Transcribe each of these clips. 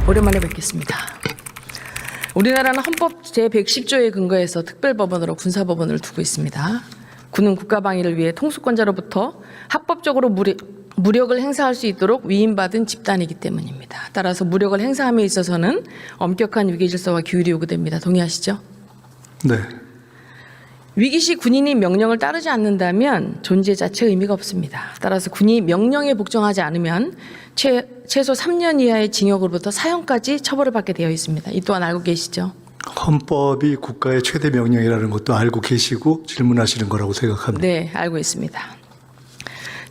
오랜만에 뵙겠습니다. 우리나라는 헌법 제110조에 근거해서 특별법원으로 군사법원을 두고 있습니다. 군은 국가방위를 위해 통수권자로부터 합법적으로 무력을 행사할 수 있도록 위임받은 집단이기 때문입니다. 따라서 무력을 행사함에 있어서는 엄격한 위계질서와 규율이 요구됩니다. 동의하시죠? 네. 위기시 군인이 명령을 따르지 않는다면 존재 자체의 의미가 없습니다. 따라서 군이 명령에 복종하지 않으면 최소 3년 이하의 징역으로부터 사형까지 처벌을 받게 되어 있습니다. 이 또한 알고 계시죠? 헌법이 국가의 최대 명령이라는 것도 알고 계시고 질문하시는 거라고 생각합니다. 네, 알고 있습니다.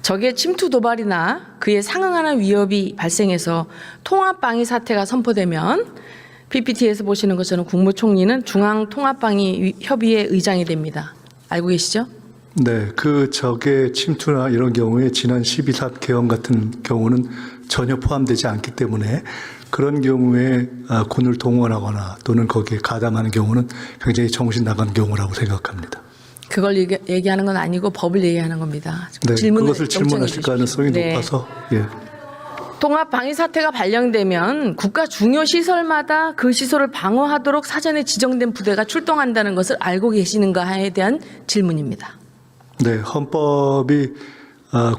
적의 침투 도발이나 그에 상응하는 위협이 발생해서 통합방위 사태가 선포되면 PPT에서 보시는 것처럼 국무총리는 중앙통합방위협의회 의장이 됩니다. 알고 계시죠? 네, 그 적의 침투나 이런 경우에 지난 12.3 개헌 같은 경우는 전혀 포함되지 않기 때문에 그런 경우에 군을 동원하거나 또는 거기에 가담하는 경우는 굉장히 정신 나간 경우라고 생각합니다. 그걸 얘기하는 건 아니고 법을 얘기하는 겁니다. 네, 그것을 질문하실 가능성이 높아서. 예. 통합 방위 사태가 발령되면 국가 중요 시설마다 그 시설을 방어하도록 사전에 지정된 부대가 출동한다는 것을 알고 계시는가에 대한 질문입니다. 네, 헌법이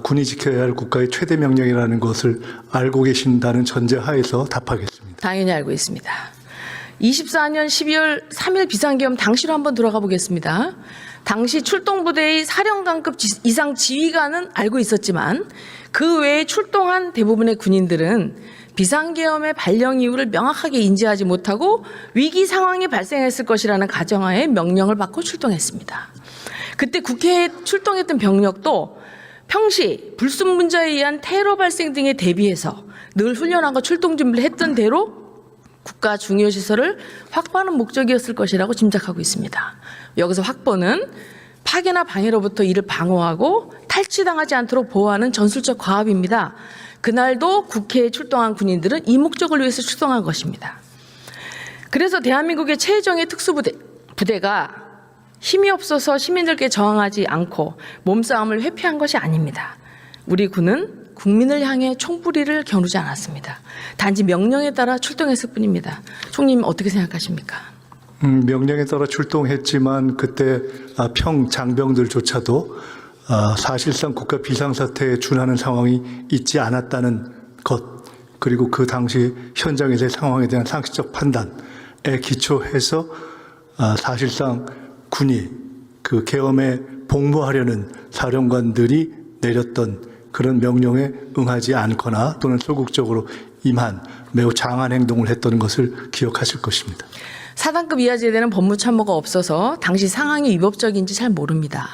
군이 지켜야 할 국가의 최대 명령이라는 것을 알고 계신다는 전제하에서 답하겠습니다. 당연히 알고 있습니다. 24년 12월 3일 비상계엄 당시로 한번 돌아가 보겠습니다. 당시 출동부대의 사령관급 이상 지휘관은 알고 있었지만 그 외에 출동한 대부분의 군인들은 비상계엄의 발령 이유를 명확하게 인지하지 못하고 위기 상황이 발생했을 것이라는 가정하에 명령을 받고 출동했습니다. 그때 국회에 출동했던 병력도 평시 불순 문자에 의한 테러 발생 등에 대비해서 늘 훈련하고 출동 준비를 했던 대로 국가 중요 시설을 확보하는 목적이었을 것이라고 짐작하고 있습니다. 여기서 확보는 파괴나 방해로부터 이를 방어하고 탈취당하지 않도록 보호하는 전술적 과업입니다. 그날도 국회에 출동한 군인들은 이 목적을 위해서 출동한 것입니다. 그래서 대한민국의 최정예 특수부대가 힘이 없어서 시민들께 저항하지 않고 몸싸움을 회피한 것이 아닙니다. 우리 군은 국민을 향해 총부리를 겨누지 않았습니다. 단지 명령에 따라 출동했을 뿐입니다. 총님 어떻게 생각하십니까? 명령에 따라 출동했지만 그때 평장병들조차도 사실상 국가 비상사태에 준하는 상황이 있지 않았다는 것, 그리고 그 당시 현장에서의 상황에 대한 상식적 판단에 기초해서 사실상 군이 그 계엄에 복무하려는 사령관들이 내렸던 그런 명령에 응하지 않거나 또는 소극적으로 임한 매우 장한 행동을 했던 것을 기억하실 것입니다. 사단급 이하 제대는 법무참모가 없어서 당시 상황이 위법적인지 잘 모릅니다.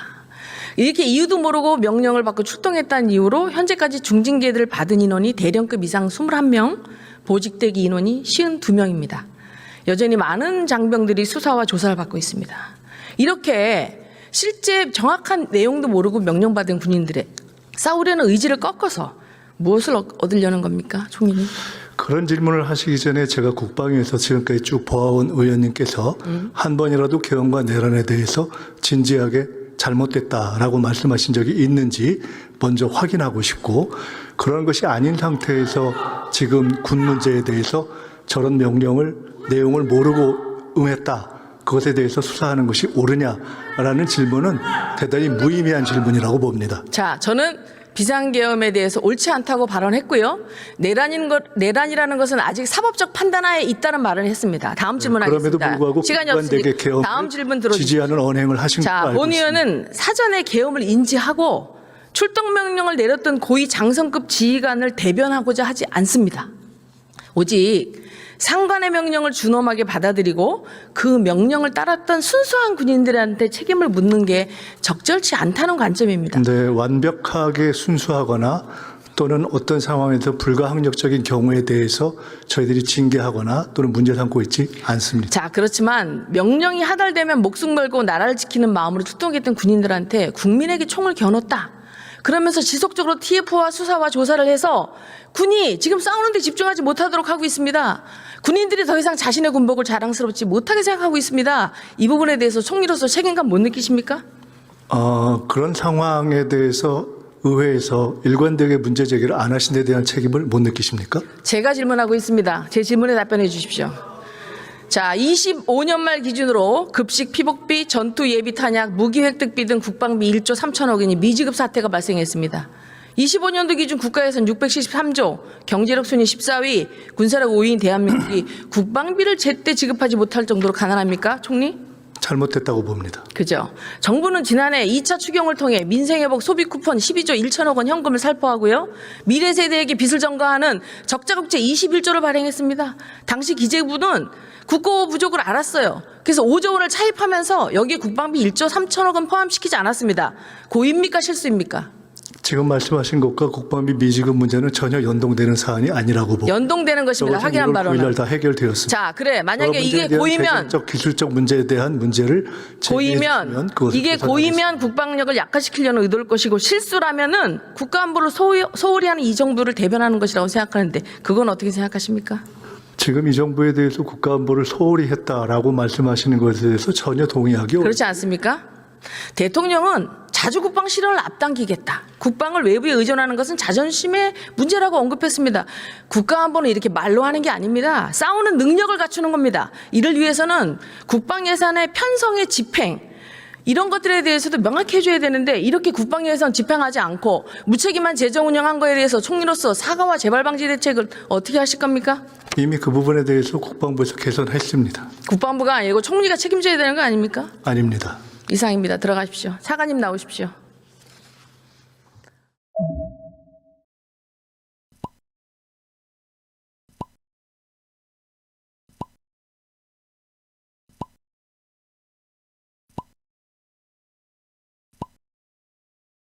이렇게 이유도 모르고 명령을 받고 출동했다는 이유로 현재까지 중징계를 받은 인원이 대령급 이상 21명, 보직대기 인원이 52명입니다. 여전히 많은 장병들이 수사와 조사를 받고 있습니다. 이렇게 실제 정확한 내용도 모르고 명령받은 군인들의 싸우려는 의지를 꺾어서 무엇을 얻으려는 겁니까, 총리님? 그런 질문을 하시기 전에 제가 국방위에서 지금까지 쭉 보아온 의원님께서 한 번이라도 계엄과 내란에 대해서 진지하게 잘못됐다라고 말씀하신 적이 있는지 먼저 확인하고 싶고, 그런 것이 아닌 상태에서 지금 군 문제에 대해서 저런 내용을 모르고 응했다, 그것에 대해서 수사하는 것이 옳으냐라는 질문은 대단히 무의미한 질문이라고 봅니다. 자, 저는 비상계엄에 대해서 옳지 않다고 발언했고요. 내란이라는 것은 아직 사법적 판단하에 있다는 말을 했습니다. 다음 질문하겠습니다. 그럼에도 불구하고 시간이 없으니까 다음 질문 들어주시죠. 지지하는 언행을 하신 것으로 알고 본 있습니다. 의원은 사전에 계엄을 인지하고 출동 명령을 내렸던 고위 장성급 지휘관을 대변하고자 하지 않습니다. 오직 상관의 명령을 준엄하게 받아들이고 그 명령을 따랐던 순수한 군인들한테 책임을 묻는 게 적절치 않다는 관점입니다. 네, 완벽하게 순수하거나 또는 어떤 상황에서 불가항력적인 경우에 대해서 저희들이 징계하거나 또는 문제 삼고 있지 않습니다. 자, 그렇지만 명령이 하달되면 목숨 걸고 나라를 지키는 마음으로 출동했던 군인들한테 국민에게 총을 겨눴다. 그러면서 지속적으로 TF와 수사와 조사를 해서 군이 지금 싸우는 데 집중하지 못하도록 하고 있습니다. 군인들이 더 이상 자신의 군복을 자랑스럽지 못하게 생각하고 있습니다. 이 부분에 대해서 총리로서 책임감 못 느끼십니까? 그런 상황에 대해서 의회에서 일관되게 문제 제기를 안 하신 데 대한 책임을 못 느끼십니까? 제가 질문하고 있습니다. 제 질문에 답변해 주십시오. 자, 25년 말 기준으로 급식, 피복비, 전투 예비 탄약, 무기 획득비 등 국방비 1조 3천억 원이 미지급 사태가 발생했습니다. 25년도 기준 국가예산 673조, 경제력 순위 14위, 군사력 5위인 대한민국이 국방비를 제때 지급하지 못할 정도로 가난합니까, 총리? 잘못됐다고 봅니다. 그죠. 정부는 지난해 2차 추경을 통해 민생회복 소비 쿠폰 12조 1천억 원 현금을 살포하고요. 미래 세대에게 빚을 전가하는 적자국제 21조를 발행했습니다. 당시 기재부는 국고 부족을 알았어요. 그래서 5조 원을 차입하면서 여기에 국방비 1조 3천억 원 포함시키지 않았습니다. 고의입니까 실수입니까? 지금 말씀하신 것과 국방비 미지급 문제는 전혀 연동되는 사안이 아니라고 보고 연동되는 것입니다. 확인한 9일 바로는. 다 해결되었습니다. 자, 그래. 만약에 이게 고이면 적 기술적 문제에 대한 문제를 고이면 이게 고이면 국방력을 약화시키려는 의도일 것이고 실수라면은 국가안보를 소홀히 하는 이 정부를 대변하는 것이라고 생각하는데 그건 어떻게 생각하십니까? 지금 이 정부에 대해서 국가안보를 소홀히 했다라고 말씀하시는 것에 대해서 전혀 동의하기 그렇지 않습니까? 대통령은 자주 국방 실현을 앞당기겠다. 국방을 외부에 의존하는 것은 자존심의 문제라고 언급했습니다. 국가안보는 이렇게 말로 하는 게 아닙니다. 싸우는 능력을 갖추는 겁니다. 이를 위해서는 국방 예산의 편성의 집행 이런 것들에 대해서도 명확히 해줘야 되는데 이렇게 국방 예산 집행하지 않고 무책임한 재정 운영한 거에 대해서 총리로서 사과와 재발 방지 대책을 어떻게 하실 겁니까? 이미 그 부분에 대해서 국방부에서 개선했습니다. 국방부가 아니고 총리가 책임져야 되는 거 아닙니까? 아닙니다. 이상입니다. 들어가십시오. 사관님 나오십시오.